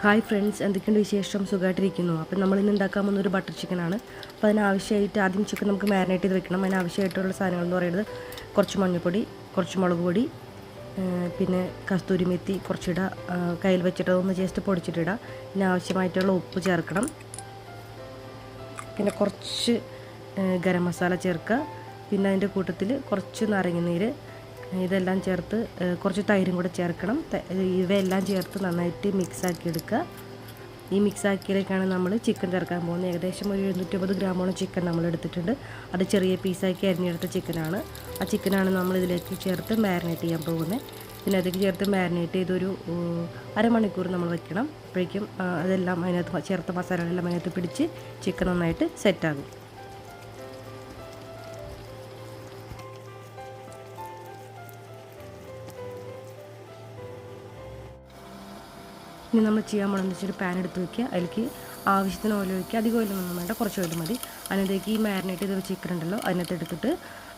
Hi friends, എന്തൊക്കെയുണ്ട് വിശേഷം? സുഖമായിട്ടിരിക്കുന്നു. അപ്പം നമ്മളിന്ന് ഉണ്ടാക്കാൻ പോകുന്ന ഒരു ബട്ടർ ചിക്കനാണ്. അപ്പോൾ അതിനാവശ്യമായിട്ട് ആദ്യം ചിക്കൻ നമുക്ക് മാരിനേറ്റ് ചെയ്ത് വെക്കണം. അതിനാവശ്യമായിട്ടുള്ള സാധനങ്ങൾ എന്ന് പറയുന്നത് കുറച്ച് മഞ്ഞൾപ്പൊടി, കുറച്ച് മുളക് പൊടി, പിന്നെ കസ്തൂരി മെത്തി കുറച്ചിടുക, കയ്യിൽ വെച്ചിട്ട് ഒന്ന് ജസ്റ്റ് പൊടിച്ചിട്ടിടുക. പിന്നെ ആവശ്യമായിട്ടുള്ള ഉപ്പ് ചേർക്കണം. പിന്നെ കുറച്ച് ഗരം മസാല ചേർക്കുക. പിന്നെ അതിൻ്റെ കൂട്ടത്തിൽ കുറച്ച് നാരങ്ങനീര്, ഇതെല്ലാം ചേർത്ത് കുറച്ച് തൈരും കൂടെ ചേർക്കണം. ഇവയെല്ലാം ചേർത്ത് നന്നായിട്ട് മിക്സാക്കി എടുക്കുക. ഈ മിക്സാക്കിയിലേക്കാണ് നമ്മൾ ചിക്കൻ ചേർക്കാൻ പോകുന്നത്. ഏകദേശം ഒരു 750 ഗ്രാമോളം ചിക്കൻ നമ്മൾ എടുത്തിട്ടുണ്ട്. അത് ചെറിയ പീസാക്കി അരിഞ്ഞെടുത്ത ചിക്കനാണ്. ആ ചിക്കനാണ് നമ്മൾ ഇതിലേക്ക് ചേർത്ത് മാരിനേറ്റ് ചെയ്യാൻ പോകുന്നത്. പിന്നെ അതിലേക്ക് ചേർത്ത് മാരിനേറ്റ് ചെയ്തൊരു അരമണിക്കൂർ നമ്മൾ വെക്കണം. അപ്പോഴേക്കും അതെല്ലാം അതിനകത്ത് ചേർത്ത മസാലകളെല്ലാം അതിനകത്ത് പിടിച്ച് ചിക്കൻ നന്നായിട്ട് സെറ്റാകും. ഇനി നമ്മൾ ചെയ്യാൻ പോകണമെന്ന് വെച്ചാൽ പാൻ എടുത്ത് വയ്ക്കുക. അതിലേക്ക് ആവശ്യത്തിന് ഓയിൽ ഒഴിക്കുക. അധികം ഓയിലൊന്നും വേണ്ട, കുറച്ച് ഓയിൽ മതി. അതിനകത്തേക്ക് ഈ മാരിനേറ്റ് ചെയ്ത ചിക്കൻ ഉണ്ടല്ലോ അതിനകത്ത് എടുത്തിട്ട്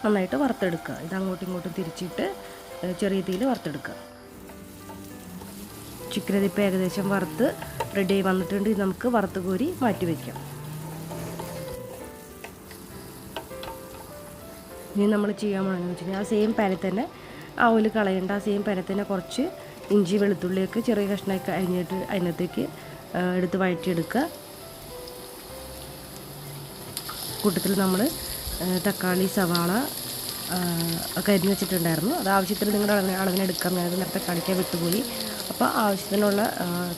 നന്നായിട്ട് വറുത്തെടുക്കുക. ഇത് അങ്ങോട്ടും ഇങ്ങോട്ടും തിരിച്ചിട്ട് ചെറിയ തീയിൽ വറുത്തെടുക്കുക. ചിക്കൻ ഇതിപ്പോൾ ഏകദേശം വറുത്ത് റെഡി ആയി വന്നിട്ടുണ്ട്. ഇത് നമുക്ക് വറുത്ത് കോരി മാറ്റി വയ്ക്കാം. ഇനി നമ്മൾ ചെയ്യാൻ പോകണമെന്ന് വെച്ച് കഴിഞ്ഞാൽ ആ സെയിം പാനിൽ തന്നെ ആ ഓയിൽ കളയേണ്ട. ആ സെയിം പാനിൽ തന്നെ കുറച്ച് ഇഞ്ചി വെളുത്തുള്ളിയൊക്കെ ചെറിയ കഷ്ണമൊക്കെ അരിഞ്ഞിട്ട് അതിനകത്തേക്ക് എടുത്ത് വഴറ്റിയെടുക്കുക. കൂട്ടത്തിൽ നമ്മൾ തക്കാളി, സവാള ഒക്കെ അരിഞ്ഞ് വെച്ചിട്ടുണ്ടായിരുന്നു. അത് ആവശ്യത്തിന് നിങ്ങളുടെ അളവിനെടുക്കാം. ഞാനത് നേരത്തെ കാണിക്കാൻ വിട്ടുപോയി. അപ്പോൾ ആവശ്യത്തിനുള്ള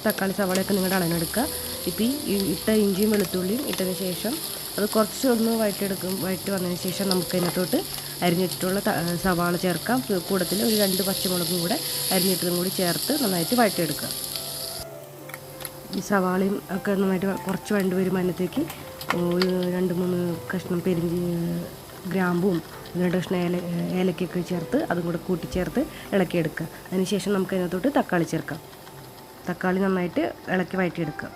തക്കാളി, സവാളയൊക്കെ നിങ്ങളുടെ അളവിനെടുക്കുക. ഇപ്പോൾ ഈ ഇട്ട ഇഞ്ചിയും വെളുത്തുള്ളിയും ഇട്ടതിന് ശേഷം അത് കുറച്ചൊന്ന് വഴറ്റി വന്നതിന് ശേഷം നമുക്ക് അതിനകത്തോട്ട് അരിഞ്ഞ് വെച്ചിട്ടുള്ള സവാള ചേർക്കാം. കൂടത്തിൽ ഒരു 2 പച്ചമുളകും കൂടെ അരിഞ്ഞിട്ടതും കൂടി ചേർത്ത് നന്നായിട്ട് വഴറ്റിയെടുക്കുക. ഈ സവാളയും ഒക്കെ നന്നായിട്ട് കുറച്ച് വഴണ്ട് വരുമ്പോൾ അതിനകത്തേക്ക് ഒരു 2-3 കഷ്ണം ഗ്രാമ്പും 2 കഷ്ണം ഏലക്കൊക്കെ ചേർത്ത് അതും കൂടെ കൂട്ടിച്ചേർത്ത് ഇളക്കിയെടുക്കുക. അതിന് ശേഷം നമുക്ക് അതിനകത്തോട്ട് തക്കാളി ചേർക്കാം. തക്കാളി നന്നായിട്ട് ഇളക്കി വഴറ്റിയെടുക്കുക.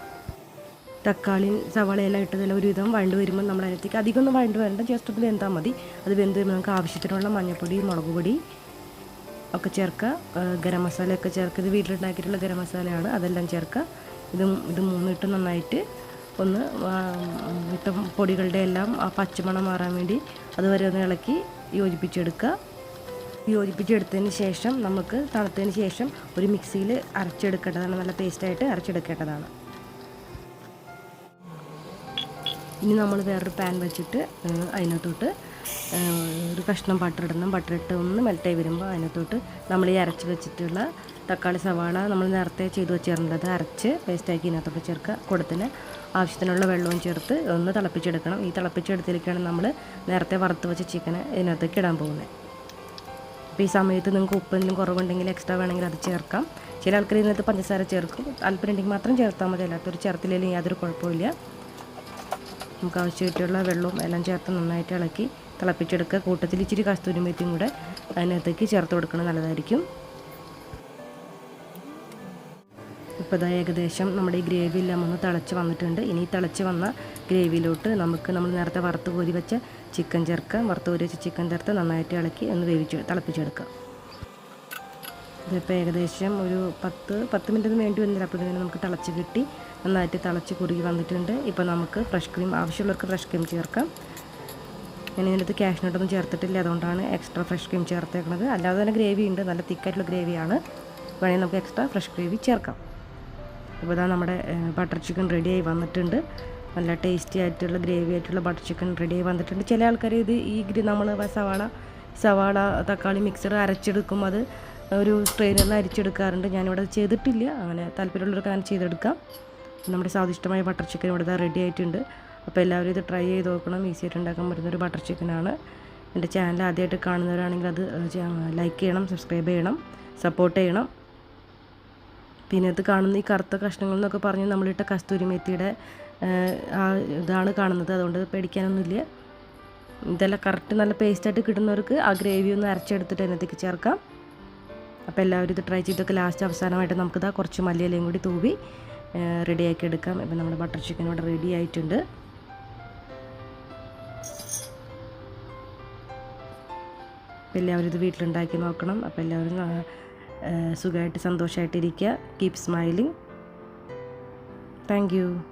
തക്കാളിയും സവാളയെല്ലാം ഇട്ടതെല്ലാം ഒരുവിധം വഴണ്ട് വരുമ്പോൾ നമ്മൾ അതിനകത്തേക്ക് അധികമൊന്നും വഴണ്ട് വരേണ്ട, ജസ്റ്റ് ഒന്ന് വെന്താൽ മതി. അത് വെന്ത് വരുമ്പോൾ നമുക്ക് ആവശ്യത്തിനുള്ള മഞ്ഞൾപ്പൊടി, മുളക് പൊടി ഒക്കെ ചേർക്കുക. ഗരം മസാലയൊക്കെ ചേർക്കുക. ഇത് വീട്ടിലുണ്ടാക്കിയിട്ടുള്ള ഗരം മസാലയാണ്, അതെല്ലാം ചേർക്കുക. ഇത് മൂന്നിട്ട് നന്നായിട്ട് ഒന്ന് ഇട്ട പൊടികളുടെ എല്ലാം ആ പച്ചമണം മാറാൻ വേണ്ടി അതുവരെ ഒന്ന് ഇളക്കി യോജിപ്പിച്ചെടുക്കുക. യോജിപ്പിച്ചെടുത്തതിന് ശേഷം നമുക്ക് തണുത്തതിന് ശേഷം ഒരു മിക്സിയിൽ അരച്ചെടുക്കേണ്ടതാണ്. നല്ല പേസ്റ്റായിട്ട് അരച്ചെടുക്കേണ്ടതാണ്. ഇനി നമ്മൾ വേറൊരു പാൻ വെച്ചിട്ട് അതിനകത്തോട്ട് ഒരു കഷ്ണം ബട്ടർ ഇടണം. ബട്ടർ ഇട്ട് ഒന്ന് മെൽറ്റായി വരുമ്പോൾ അതിനകത്തോട്ട് നമ്മൾ ഈ അരച്ച് വെച്ചിട്ടുള്ള തക്കാളി, സവാള നമ്മൾ നേരത്തെ ചെയ്ത് വെച്ചിരുന്നത് അത് അരച്ച് പേസ്റ്റാക്കി ഇതിനകത്തോട്ട് ചേർക്കുക. കൂടത്തിന് ആവശ്യത്തിനുള്ള വെള്ളവും ചേർത്ത് ഒന്ന് തിളപ്പിച്ചെടുക്കണം. ഈ തിളപ്പിച്ചെടുത്തിലേക്കാണ് നമ്മൾ നേരത്തെ വറുത്ത് വെച്ച ചിക്കന് ഇതിനകത്തേക്ക് ഇടാൻ പോകുന്നത്. അപ്പോൾ ഈ സമയത്ത് നിങ്ങൾക്ക് ഉപ്പെന്തെങ്കിലും കുറവുണ്ടെങ്കിൽ എക്സ്ട്രാ വേണമെങ്കിൽ അത് ചേർക്കാം. ചില ആൾക്കാർ ഇതിനകത്ത് പഞ്ചസാര ചേർക്കും. താല്പര്യമുണ്ടെങ്കിൽ മാത്രം ചേർത്താൽ മതി, അല്ലാത്തൊരു ചേർത്തില്ലെങ്കിലും യാതൊരു കുഴപ്പമില്ല. നമുക്ക് ആവശ്യമായിട്ടുള്ള വെള്ളവും എല്ലാം ചേർത്ത് നന്നായിട്ട് ഇളക്കി തിളപ്പിച്ചെടുക്കുക. കൂട്ടത്തിൽ ഇച്ചിരി കസ്തൂരി മെത്തിയും കൂടെ അതിനകത്തേക്ക് ചേർത്ത് കൊടുക്കുന്നത് നല്ലതായിരിക്കും. ഇപ്പോൾ ഇതാ ഏകദേശം നമ്മുടെ ഈ ഗ്രേവി എല്ലാം ഒന്ന് തിളച്ച് വന്നിട്ടുണ്ട്. ഇനി തിളച്ച് വന്ന ഗ്രേവിയിലോട്ട് നമ്മൾ നേരത്തെ വറുത്ത് കോരി വെച്ച ചിക്കൻ ചേർക്കുക. വറുത്ത് കോരി വെച്ച ചിക്കൻ ചേർത്ത് നന്നായിട്ട് ഇളക്കി ഒന്ന് തിളപ്പിച്ചെടുക്കുക. ഇതിപ്പോൾ ഏകദേശം ഒരു 10 മിനിറ്റ് വേണ്ടി വന്നില്ല. അപ്പോൾ ഇതിനെ നമുക്ക് തിളച്ച് കിട്ടി, നന്നായിട്ട് തിളച്ച് കുറുകി വന്നിട്ടുണ്ട്. ഇപ്പോൾ നമുക്ക് ഫ്രഷ് ക്രീം ആവശ്യമുള്ളവർക്ക് ഫ്രഷ് ക്രീം ചേർക്കാം. ഞാൻ ഇതിനകത്ത് കാഷ്നട്ടൊന്നും ചേർത്തിട്ടില്ല, അതുകൊണ്ടാണ് എക്സ്ട്രാ ഫ്രഷ് ക്രീം ചേർത്തേക്കുന്നത്. അല്ലാതെ തന്നെ ഗ്രേവി ഉണ്ട്, നല്ല തിക്കായിട്ടുള്ള ഗ്രേവിയാണ്. വേണമെങ്കിൽ നമുക്ക് എക്സ്ട്രാ ഫ്രഷ് ഗ്രേവി ചേർക്കാം. ഇപ്പോൾ ഇതാ നമ്മുടെ ബട്ടർ ചിക്കൻ റെഡിയായി വന്നിട്ടുണ്ട്. നല്ല ടേസ്റ്റി ആയിട്ടുള്ള ഗ്രേവി ആയിട്ടുള്ള ബട്ടർ ചിക്കൻ റെഡിയായി വന്നിട്ടുണ്ട്. ചില ആൾക്കാർ നമ്മൾ സവാള തക്കാളി മിക്സർ അരച്ചെടുക്കും, അത് ഒരു സ്ട്രെയിനറിൽ അരിച്ചെടുക്കാറുണ്ട്. ഞാനിവിടെ ചെയ്തിട്ടില്ല. അങ്ങനെ താല്പര്യമുള്ളവർക്ക് അങ്ങനെ ചെയ്തെടുക്കാം. നമ്മുടെ സ്വാദിഷ്ടമായ ബട്ടർ ചിക്കൻ ഇവിടെ റെഡി ആയിട്ടുണ്ട്. അപ്പോൾ എല്ലാവരും ഇത് ട്രൈ ചെയ്ത് നോക്കണം. ഈസി ആയിട്ട് ഉണ്ടാക്കാൻ പറ്റുന്നൊരു ബട്ടർ ചിക്കനാണ്. എൻ്റെ ചാനൽ ആദ്യമായിട്ട് കാണുന്നവരാണെങ്കിൽ അത് ലൈക്ക് ചെയ്യണം, സബ്സ്ക്രൈബ് ചെയ്യണം, സപ്പോർട്ട് ചെയ്യണം. പിന്നെ ഇത് കാണുന്ന ഈ കറുത്ത കഷ്ണങ്ങൾ എന്നൊക്കെ പറഞ്ഞ് നമ്മളിട്ട കസ്തൂരി മെത്തിയുടെ ഇതാണ് കാണുന്നത്. അതുകൊണ്ട് പേടിക്കാനൊന്നുമില്ല. ഇതെല്ലാം കറക്റ്റ് നല്ല പേസ്റ്റായിട്ട് കിട്ടുന്നവർക്ക് ആ ഗ്രേവി ഒന്ന് അരച്ചെടുത്തിട്ട് അതിനകത്തേക്ക് ചേർക്കാം. അപ്പോൾ എല്ലാവരും ഇത് ട്രൈ ചെയ്തൊക്കെ ലാസ്റ്റ് അവസാനമായിട്ട് നമുക്കിതാ കുറച്ച് മല്ലിയിലയും കൂടി തൂവി റെഡിയാക്കി എടുക്കാം. ഇപ്പം നമ്മുടെ ബട്ടർ ചിക്കൻ ഇവിടെ റെഡി ആയിട്ടുണ്ട്. അപ്പോൾ എല്ലാവരും ഇത് വീട്ടിലുണ്ടാക്കി നോക്കണം. അപ്പോൾ എല്ലാവരും സുഖമായിട്ട് സന്തോഷമായിട്ടിരിക്കുക. Keep smiling. Thank U.